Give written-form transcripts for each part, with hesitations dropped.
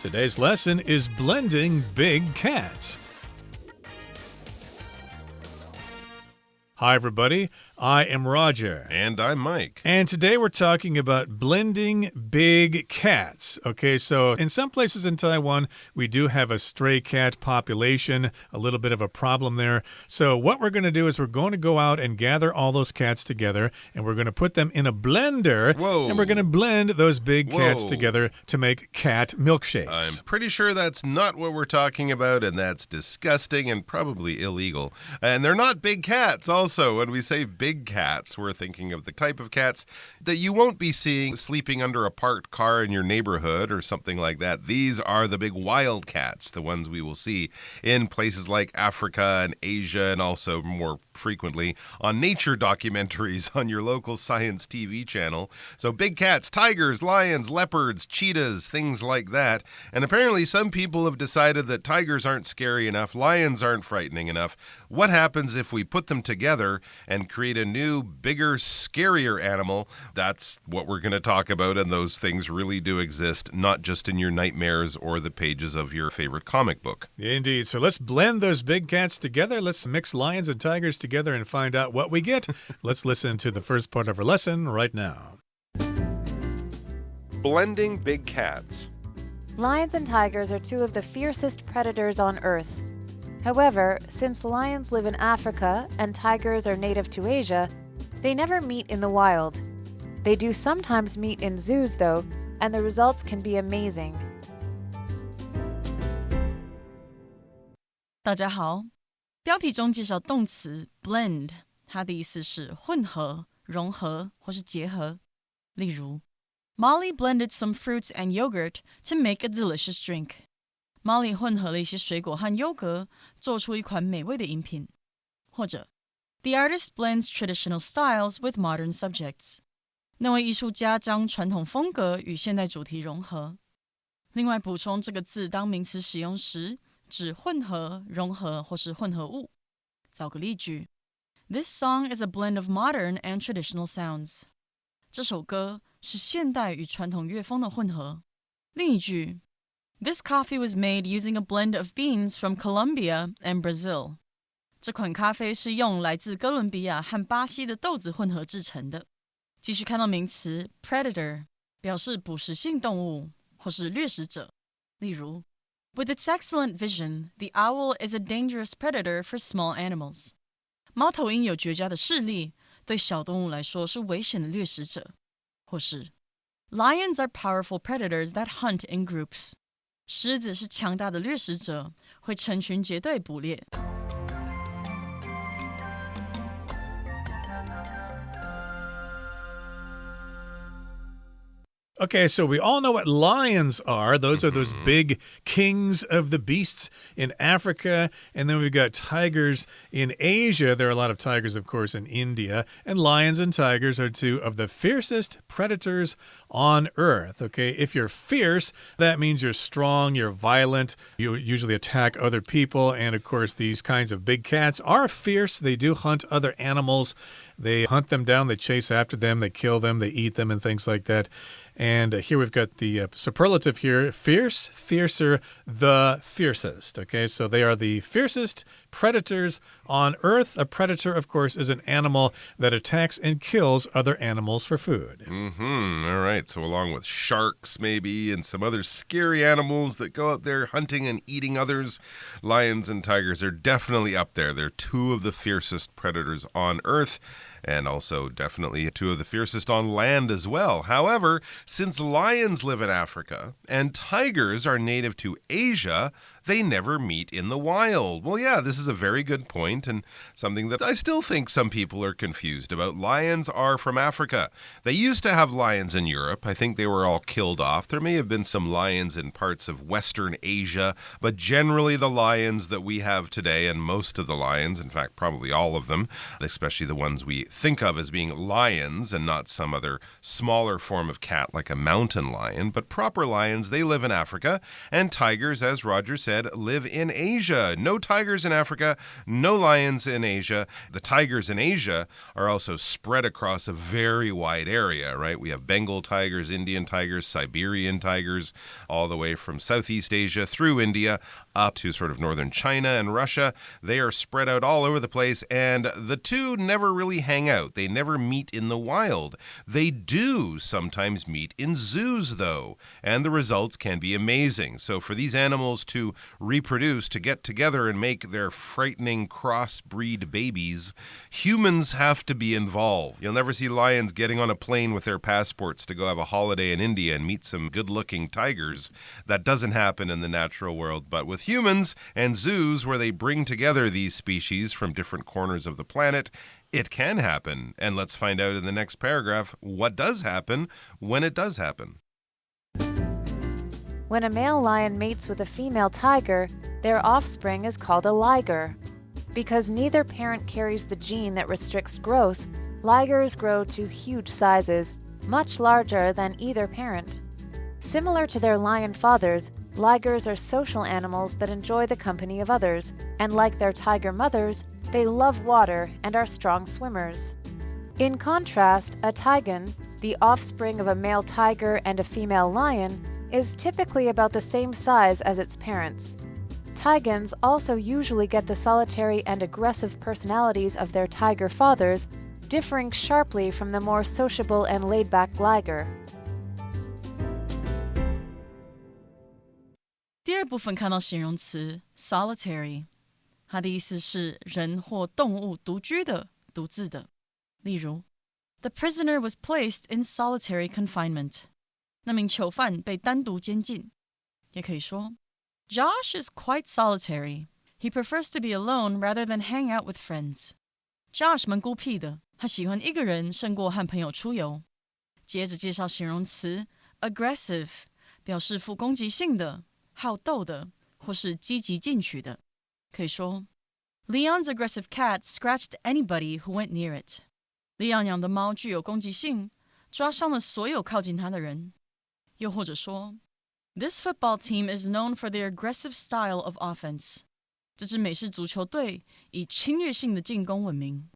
Today's lesson is blending big cats. Hi, everybody. I am Roger. And I'm Mike. And today we're talking about blending big cats. Okay, so in some places in Taiwan, we do have a stray cat population, a little bit of a problem there. So what we're going to do is we're going to go out and gather all those cats together, and we're going to put them in a blender. Whoa. And we're going to blend those big cats together to make cat milkshakes. I'm pretty sure that's not what we're talking about, and that's disgusting and probably illegal. And they're not big cats also. When we say big cats, we're thinking of the type of cats that you won't be seeing sleeping under a parked car in your neighborhood or something like that. These are the big wild cats, the ones we will see in places like Africa and Asia, and also more frequently on nature documentaries on your local science TV channel. So big cats, tigers, lions, leopards, cheetahs, things like that. And apparently some people have decided that tigers aren't scary enough, lions aren't frightening enough. What happens if we put them together and create a new, bigger, scarier animal? That's what we're going to talk about, and those things really do exist, not just in your nightmares or the pages of your favorite comic book. Indeed. So let's blend those big cats together. Let's mix lions and tigers together and find out what we get. Let's listen to the first part of our lesson right now. Blending big cats. Lions and tigers are two of the fiercest predators on Earth. However, since lions live in Africa and tigers are native to Asia, they never meet in the wild. They do sometimes meet in zoos, though, and the results can be amazing. 大家好，标题中介绍动词 blend， 它的意思是混合、融合或是结合。例如 Molly blended some fruits and yogurt to make a delicious drink.Molly 混合了一些水果和优格，做出一款美味的饮品。或者 The artist blends traditional styles with modern subjects. 那位艺术家将传统风格与现代主题融合。另外补充这个字当名词使用时，指混合、融合或是混合物。造个例句 This song is a blend of modern and traditional sounds. 这首歌是现代与传统乐风的混合。另一句This coffee was made using a blend of beans from Colombia and Brazil. 这款咖啡是用来自哥伦比亚和巴西的豆子混合制成的。继续看到名词 predator， 表示捕食性动物或是掠食者。例如 With its excellent vision, the owl is a dangerous predator for small animals. 猫头鹰有绝佳的视力，对小动物来说是危险的掠食者。或是 Lions are powerful predators that hunt in groups.狮子是强大的掠食者，会成群结队捕猎。Okay, so we all know what lions are. Those are those big kings of the beasts in Africa. And then we've got tigers in Asia. There are a lot of tigers, of course, in India. And lions and tigers are two of the fiercest predators on Earth. Okay, if you're fierce, that means you're strong, you're violent, you usually attack other people. And, of course, these kinds of big cats are fierce. They do hunt other animals. They hunt them down, they chase after them, they kill them, they eat them, and things like that. And here we've got the superlative here, fierce, fiercer, the fiercest. Okay, so they are the fiercest predators on Earth. A predator, of course, is an animal that attacks and kills other animals for food. All right, so along with sharks maybe and some other scary animals that go out there hunting and eating others, lions and tigers are definitely up there. They're two of the fiercest predators on Earth. And also definitely two of the fiercest on land as well. However, since lions live in Africa and tigers are native to Asia, they never meet in the wild. Well, yeah, this is a very good point and something that I still think some people are confused about. Lions are from Africa. They used to have lions in Europe. I think they were all killed off. There may have been some lions in parts of Western Asia, but generally the lions that we have today, and most of the lions, in fact, probably all of them, especially the ones we think of as being lions and not some other smaller form of cat like a mountain lion. But proper lions, they live in Africa, and tigers, as Roger said, live in Asia. No tigers in Africa, no lions in Asia. The tigers in Asia are also spread across a very wide area, right? We have Bengal tigers, Indian tigers, Siberian tigers, all the way from Southeast Asia through India up to sort of northern China and Russia. They are spread out all over the place, and the two never really hang out. They never meet in the wild. They do sometimes meet in zoos, though, and the results can be amazing. So for these animals to reproduce, to get together and make their frightening crossbreed babies, humans have to be involved. You'll never see lions getting on a plane with their passports to go have a holiday in India and meet some good-looking tigers. That doesn't happen in the natural world, but with humans and zoos where they bring together these species from different corners of the planet, it can happen. And let's find out in the next paragraph what does happen when it does happen. When a male lion mates with a female tiger, their offspring is called a liger. Because neither parent carries the gene that restricts growth, ligers grow to huge sizes, much larger than either parent. Similar to their lion fathers, ligers are social animals that enjoy the company of others, and like their tiger mothers, they love water and are strong swimmers. In contrast, a tigon, the offspring of a male tiger and a female lion, is typically about the same size as its parents. Tigons also usually get the solitary and aggressive personalities of their tiger fathers, differing sharply from the more sociable and laid-back liger. 第二部分看到形容词 solitary， 它的意思是人或动物独居的、独自的。例如 The prisoner was placed in solitary confinement. 那名囚犯被单独监禁。也可以说 Josh is quite solitary. He prefers to be alone rather than hang out with friends. Josh 蛮孤僻的，他喜欢一个人胜过和朋友出游。接着介绍形容词 aggressive， 表示富攻击性的、好斗的或是积极进取的。可以说 Leon's aggressive cat scratched anybody who went near it. Leon 养的猫具有攻击性，抓伤了所有靠近它的人。又或者说 This football team is known for their aggressive style of offense. 这支美式足球队以侵略性的进攻闻名。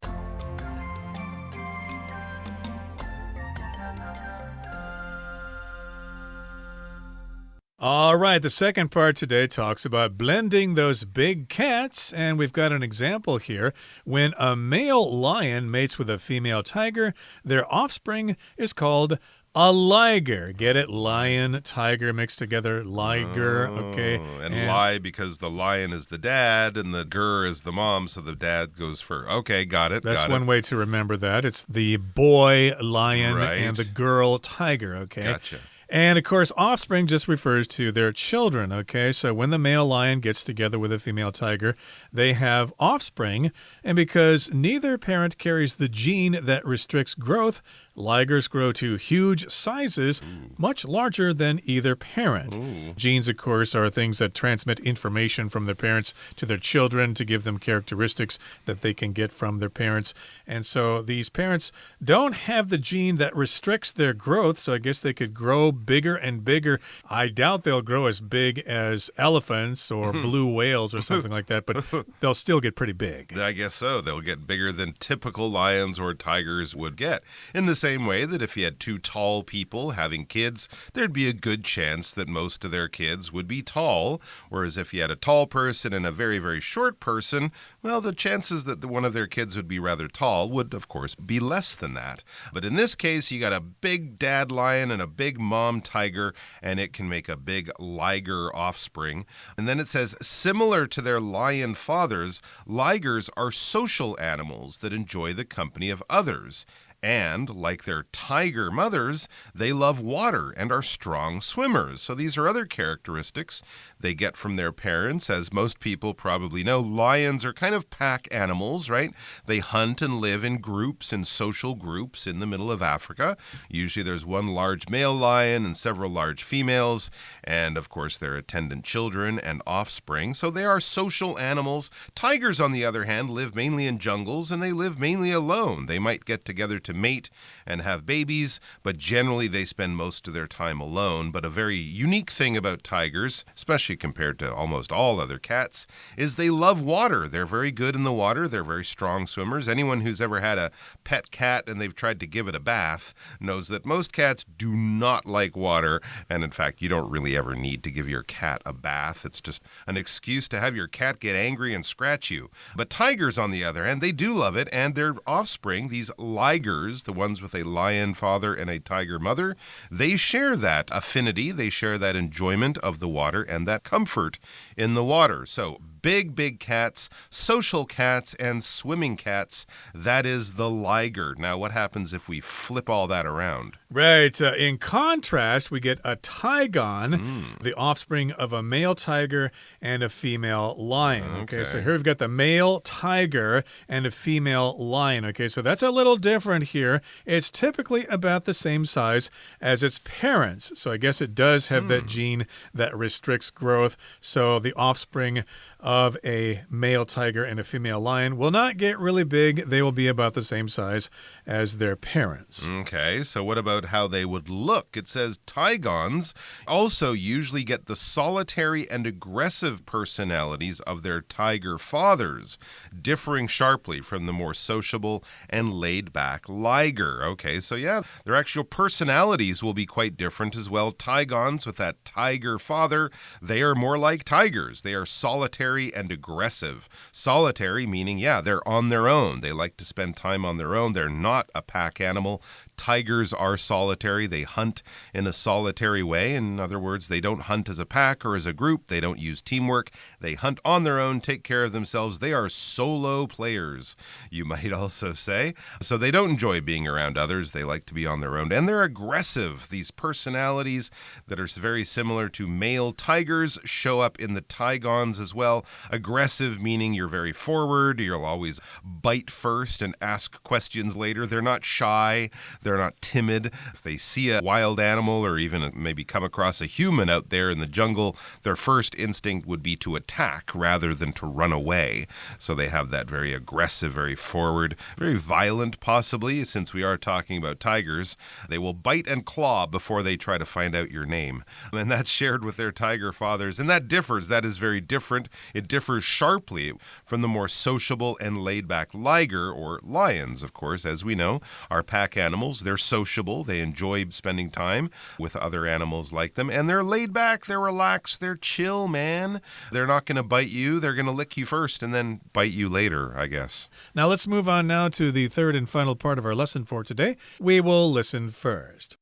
All right, the second part today talks about blending those big cats, and we've got an example here. When a male lion mates with a female tiger, their offspring is called a liger. Get it? Lion, tiger mixed together, liger, okay? And lie because the lion is the dad and the ger is the mom, so the dad goes first. Okay, got it. That's one way to remember that. It's the boy lion and the girl tiger, okay? Gotcha. And, of course, offspring just refers to their children, okay? So when the male lion gets together with a female tiger, they have offspring. And because neither parent carries the gene that restricts growth, ligers grow to huge sizes, much larger than either parent. Genes, of course, are things that transmit information from their parents to their children to give them characteristics that they can get from their parents. And so these parents don't have the gene that restricts their growth, so I guess they could grow bigger and bigger. I doubt they'll grow as big as elephants or blue whales or something like that, but they'll still get pretty big. I guess so. They'll get bigger than typical lions or tigers would get. In the same way that if you had two tall people having kids, there'd be a good chance that most of their kids would be tall. Whereas if you had a tall person and a very, very short person, well, the chances that one of their kids would be rather tall would, of course, be less than that. But in this case, you got a big dad lion and a big mom tiger, and it can make a big liger offspring. And then it says, similar to their lion fathers, ligers are social animals that enjoy the company of others. And, like their tiger mothers, they love water and are strong swimmers. So these are other characteristics they get from their parents. As most people probably know, lions are kind of pack animals, right? They hunt and live in groups, in social groups in the middle of Africa. Usually there's one large male lion and several large females, and of course their attendant children and offspring. So they are social animals. Tigers, on the other hand, live mainly in jungles, and they live mainly alone. They might get together to mate and have babies, but generally they spend most of their time alone. But a very unique thing about tigers, especially compared to almost all other cats, is they love water. They're very good in the water. They're very strong swimmers. Anyone who's ever had a pet cat and they've tried to give it a bath knows that most cats do not like water. And in fact, you don't really ever need to give your cat a bath. It's just an excuse to have your cat get angry and scratch you. But tigers, on the other hand, they do love it, and their offspring, these ligers, the ones with a lion father and a tiger mother, they share that affinity, they share that enjoyment of the water and that comfort in the water. So big cats, social cats, and swimming cats, that is the liger. Now, what happens if we flip all that around? Right. In contrast, we get a tigon, the offspring of a male tiger and a female lion. Okay, so here we've got the male tiger and a female lion. Okay, so that's a little different here. It's typically about the same size as its parents. So I guess it does have that gene that restricts growth. So the offspring of a male tiger and a female lion will not get really big. They will be about the same size as their parents. Okay, so what about how they would look? It says tigons also usually get the solitary and aggressive personalities of their tiger fathers, differing sharply from the more sociable and laid-back liger. Okay, so yeah, their actual personalities will be quite different as well. Tigons with that tiger father, they are more like tigers. They are solitary and aggressive. Solitary meaning, yeah, they're on their own. They like to spend time on their own. They're not a pack animal. Tigers are solitary. They hunt in a solitary way. In other words, they don't hunt as a pack or as a group. They don't use teamwork. They hunt on their own, take care of themselves. They are solo players, you might also say. So they don't enjoy being around others. They like to be on their own. And they're aggressive. These personalities that are very similar to male tigers show up in the tigons as well. Aggressive meaning you're very forward. You'll always bite first and ask questions later. They're not shy. They're not timid. If they see a wild animal or even maybe come across a human out there in the jungle, their first instinct would be to attack rather than to run away. So they have that very aggressive, very forward, very violent possibly, since we are talking about tigers. They will bite and claw before they try to find out your name. And that's shared with their tiger fathers. And that differs. That is very different. It differs sharply from the more sociable and laid-back liger, or lions, of course, as we know, are pack animals. They're sociable. They enjoy spending time with other animals like them. And they're laid back. They're relaxed. They're chill, man. They're not going to bite you. They're going to lick you first and then bite you later, I guess. Now let's move on now to the third and final part of our lesson for today. We will listen first.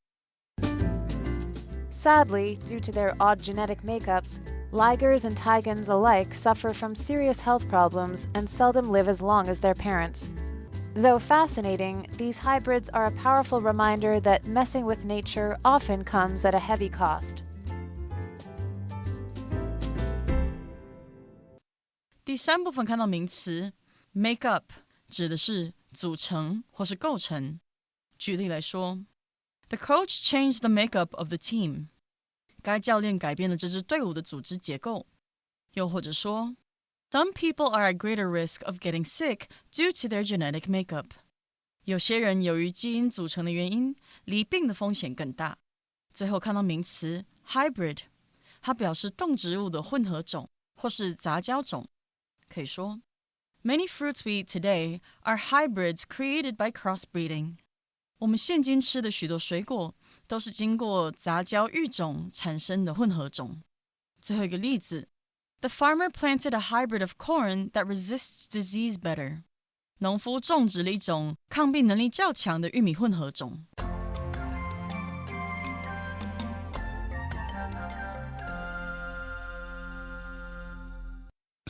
Sadly, due to their odd genetic makeups, ligers and tigons alike suffer from serious health problems and seldom live as long as their parents. Though fascinating, these hybrids are a powerful reminder that messing with nature often comes at a heavy cost. 第三部分看到名词 make up 指的是组成或是构成。举例来说 The coach changed the makeup of the team. 该教练改变了这支队伍的组织结构。又或者说Some people are at greater risk of getting sick due to their genetic makeup. 有些人由于基因组成的原因，离病的风险更大。最后看到名词 hybrid， 它表示动植物的混合种或是杂交种。可以说 Many fruits we eat today are hybrids created by crossbreeding. 我们现今吃的许多水果都是经过杂交育种产生的混合种。最后一个例子The farmer planted a hybrid of corn that resists disease better. 农夫种植了一种抗病能力较强的玉米混合种。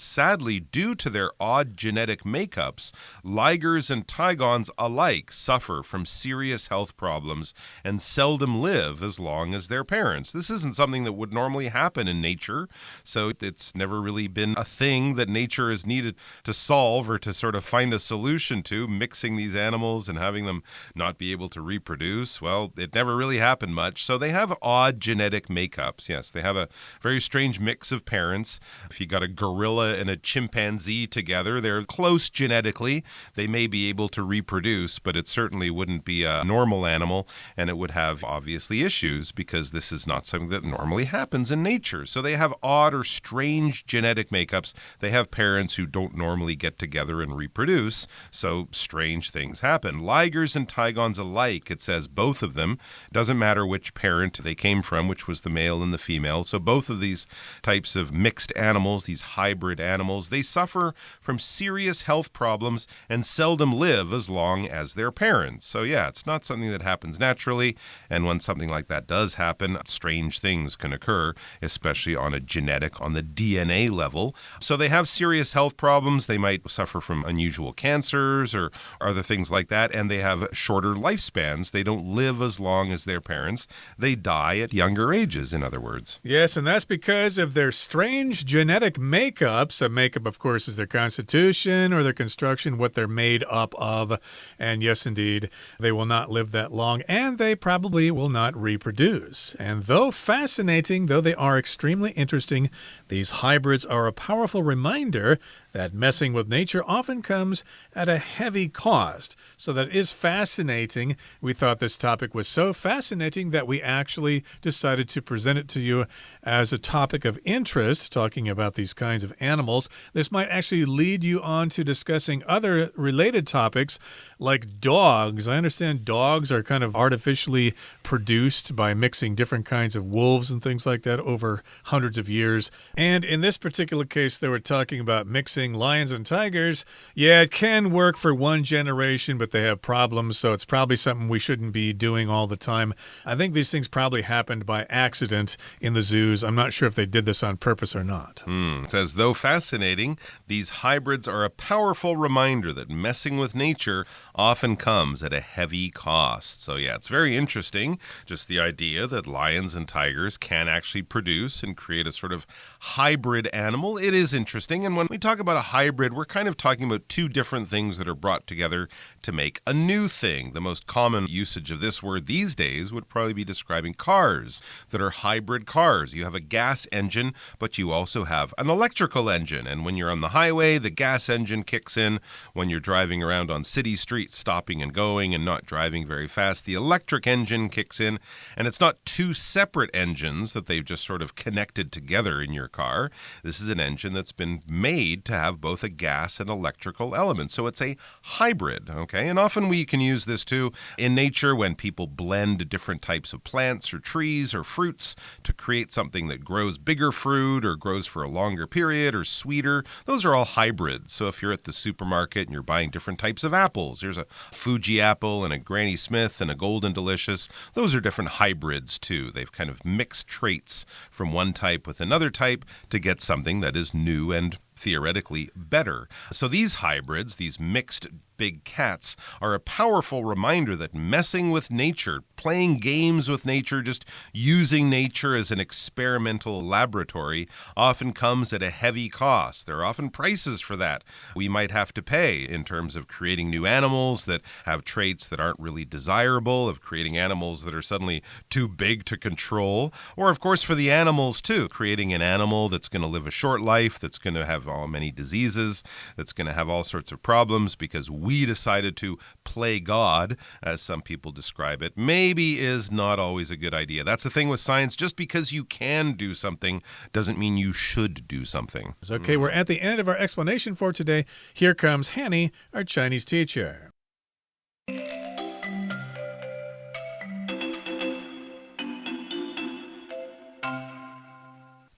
Sadly, due to their odd genetic makeups, ligers and tigons alike suffer from serious health problems and seldom live as long as their parents. This isn't something that would normally happen in nature, so it's never really been a thing that nature has needed to solve or to sort of find a solution to, mixing these animals and having them not be able to reproduce. Well, it never really happened much, so they have odd genetic makeups. Yes, they have a very strange mix of parents. If you got a gorilla and a chimpanzee together, they're close genetically. They may be able to reproduce, but it certainly wouldn't be a normal animal, and it would have obviously issues because this is not something that normally happens in nature. So they have odd or strange genetic makeups. They have parents who don't normally get together and reproduce, so strange things happen. Ligers and tigons alike, it says both of them. Doesn't matter which parent they came from, which was the male and the female. So both of these types of mixed animals, these hybrid animals, they suffer from serious health problems and seldom live as long as their parents. So yeah, it's not something that happens naturally, and when something like that does happen, strange things can occur, especially on the DNA level. So they have serious health problems. They might suffer from unusual cancers or other things like that, and they have shorter lifespans. They don't live as long as their parents. They die at younger ages, in other words. Yes, and that's because of their strange genetic makeups. A makeup, of course, is their constitution or their construction, what they're made up of. And yes, indeed, they will not live that long, and they probably will not reproduce. And though fascinating, though they are extremely interesting, these hybrids are a powerful reminder that messing with nature often comes at a heavy cost. So that is fascinating. We thought this topic was so fascinating that we actually decided to present it to you as a topic of interest, talking about these kinds of animals. This might actually lead you on to discussing other related topics like dogs. I understand dogs are kind of artificially produced by mixing different kinds of wolves and things like that over hundreds of years. And in this particular case, they were talking about mixing lions and tigers. Yeah, it can work for one generation, but they have problems, so it's probably something we shouldn't be doing all the time. I think these things probably happened by accident in the zoos. I'm not sure if they did this on purpose or not. It says, though fascinating, these hybrids are a powerful reminder that messing with nature often comes at a heavy cost. So yeah, it's very interesting, just the idea that lions and tigers can actually produce and create a sort of hybrid animal. It is interesting, and when we talk about a hybrid, we're kind of talking about two different things that are brought together to make a new thing. The most common usage of this word these days would probably be describing cars that are hybrid cars. You have a gas engine, but you also have an electrical engine. And when you're on the highway, the gas engine kicks in. When you're driving around on city streets, stopping and going and not driving very fast, the electric engine kicks in. And it's not two separate engines that they've just sort of connected together in your car. This is an engine that's been made to have both a gas and electrical element. So it's a hybrid, okay? And often we can use this too in nature when people blend different types of plants or trees or fruits to create something that grows bigger fruit or grows for a longer period or sweeter. Those are all hybrids. So if you're at the supermarket and you're buying different types of apples, there's a Fuji apple and a Granny Smith and a Golden Delicious. Those are different hybrids too. They've kind of mixed traits from one type with another type to get something that is new and theoretically better. So these hybrids, these mixed big cats, are a powerful reminder that messing with nature, playing games with nature, just using nature as an experimental laboratory often comes at a heavy cost. There are often prices for that we might have to pay in terms of creating new animals that have traits that aren't really desirable, of creating animals that are suddenly too big to control, or of course for the animals too, creating an animal that's going to live a short life, that's going to have many diseases, that's going to have all sorts of problems because we decided to play God, as some people describe it, maybe is not always a good idea. That's the thing with science. Just because you can do something doesn't mean you should do something. Okay, we're at the end of our explanation for today. Here comes Hanny, our Chinese teacher.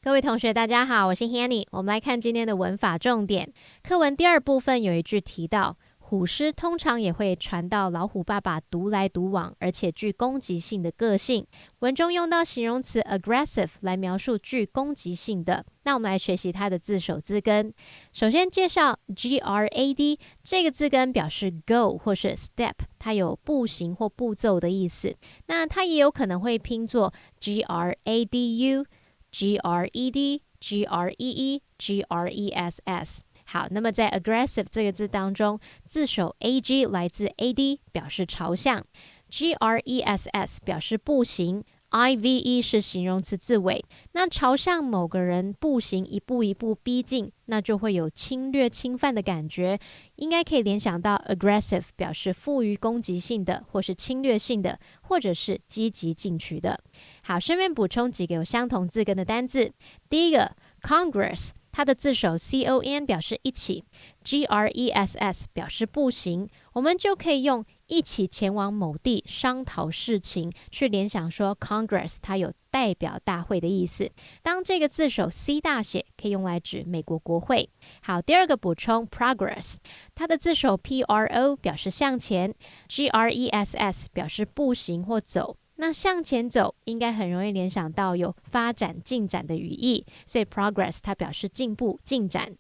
各位同学大家好，我是 Hanny， 我们来看今天的文法重点。课文第二部分有一句提到虎狮通常也会传到老虎爸爸独来独往，而且具攻击性的个性。文中用到形容词 aggressive 来描述具攻击性的。那我们来学习它的字首字根。首先介绍 grad 这个字根表示 go 或是 step， 它有步行或步骤的意思。那它也有可能会拼作 gradu、gred、gree、gress。好，那么在 aggressive 这个字当中，字首 ag 来自 ad 表示朝向， gress 表示步行，ive 是形容词字尾，那朝向某个人步行一步一步逼近，那就会有侵略侵犯的感觉，应该可以联想到 aggressive 表示富于攻击性的，或是侵略性的，或者是积极进取的。好，顺便补充几个有相同字根的单字。第一个 Congress， 它的字首 con 表示一起， gress 表示步行，我们就可以用一起前往某地商讨事情去联想说 Congress 它有代表大会的意思。当这个字首 C 大写，可以用来指美国国会。好，第二个补充 Progress， 它的字首 pro 表示向前， gress 表示步行或走。那向前走应该很容易联想到有发展进展的语义，所以 progress 它表示进步进展。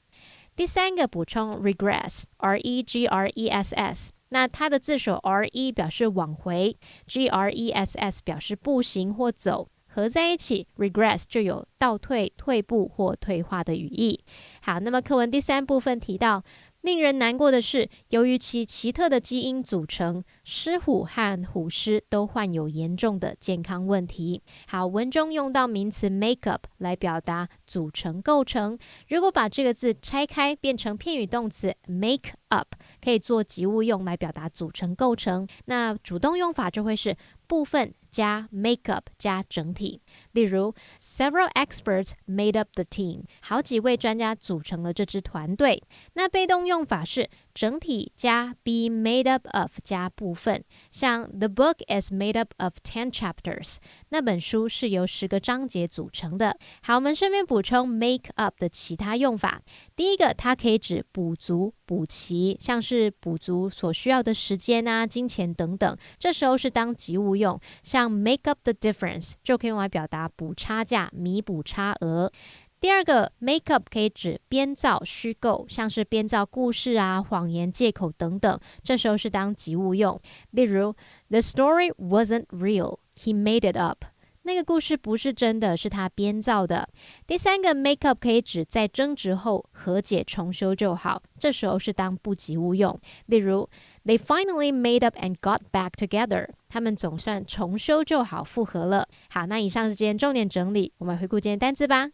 第三个补充 regress regress， 那它的字首 re 表示往回， gress 表示步行或走，合在一起 regress 就有倒退、退步或退化的语义。好，那么课文第三部分提到，令人难过的是，由于其奇特的基因组成，狮虎和虎狮都患有严重的健康问题。好，文中用到名词 make up 来表达组成构成。如果把这个字拆开变成片语动词 make up， 可以做及物用来表达组成构成。那主动用法就会是部分加 make up 加整体。例如 Several experts made up the team， 好几位专家组成了这支团队。那被动用法是整体加 be made up of 加部分，像 The book is made up of 10 chapters， 那本书是由10个章节组成的。好，我们顺便补充 make up 的其他用法。第一个，它可以指补足、补齐，像是补足所需要的时间啊、金钱等等，这时候是当及物用，像 make up the difference 就可以用来表达补差价、弥补差额。第二个 make up 可以指编造、虚构，像是编造故事啊、谎言、借口等等，这时候是当及物用。例如 The story wasn't real, he made it up， 那个故事不是真的，是他编造的。第三个 make up 可以指在争执后和解重修就好，这时候是当不及物用。例如 They finally made up and got back together， 他们总算重修就好，复合了。好，那以上是今天重点整理，我们回顾今天单字吧。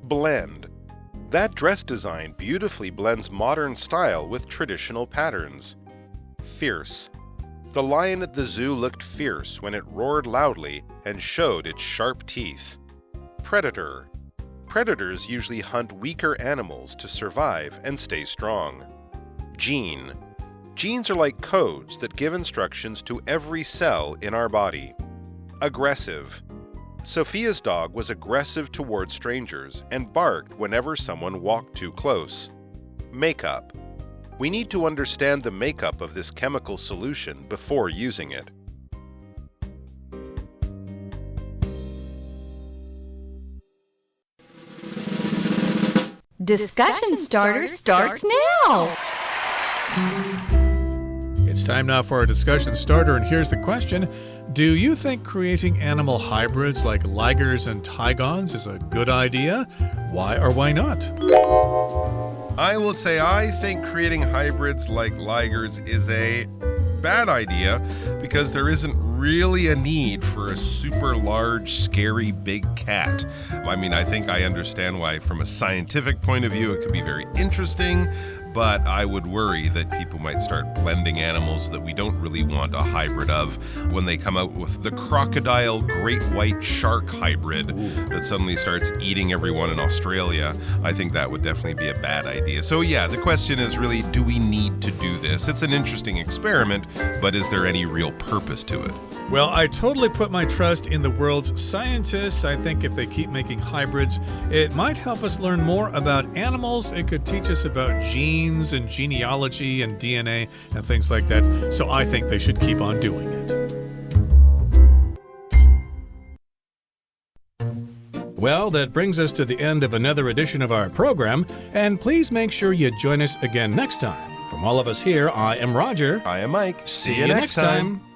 Blend. That dress design beautifully blends modern style with traditional patterns. Fierce. The lion at the zoo looked fierce when it roared loudly and showed its sharp teeth. Predator. Predators usually hunt weaker animals to survive and stay strong. Gene. Genes are like codes that give instructions to every cell in our body. Aggressive. Sophia's dog was aggressive toward strangers and barked whenever someone walked too close. Makeup. We need to understand the makeup of this chemical solution before using it. Discussion Starter starts now! It's time now for our discussion starter, and here's the question. Do you think creating animal hybrids like ligers and tigons is a good idea? Why or why not? I will say I think creating hybrids like ligers is a bad idea because there isn't really a need for a super large, scary, big cat. I mean, I think I understand why from a scientific point of view it could be very interesting, but I would worry that people might start blending animals that we don't really want a hybrid of when they come out with the crocodile great white shark hybrid that suddenly starts eating everyone in Australia. I think that would definitely be a bad idea. So yeah, the question is really, do we need to do this? It's an interesting experiment, but is there any real purpose to it? Well, I totally put my trust in the world's scientists. I think if they keep making hybrids, it might help us learn more about animals. It could teach us about genes and genealogy and DNA and things like that. So I think they should keep on doing it. Well, that brings us to the end of another edition of our program. And please make sure you join us again next time. From all of us here, I am Roger. I am Mike. See you next time.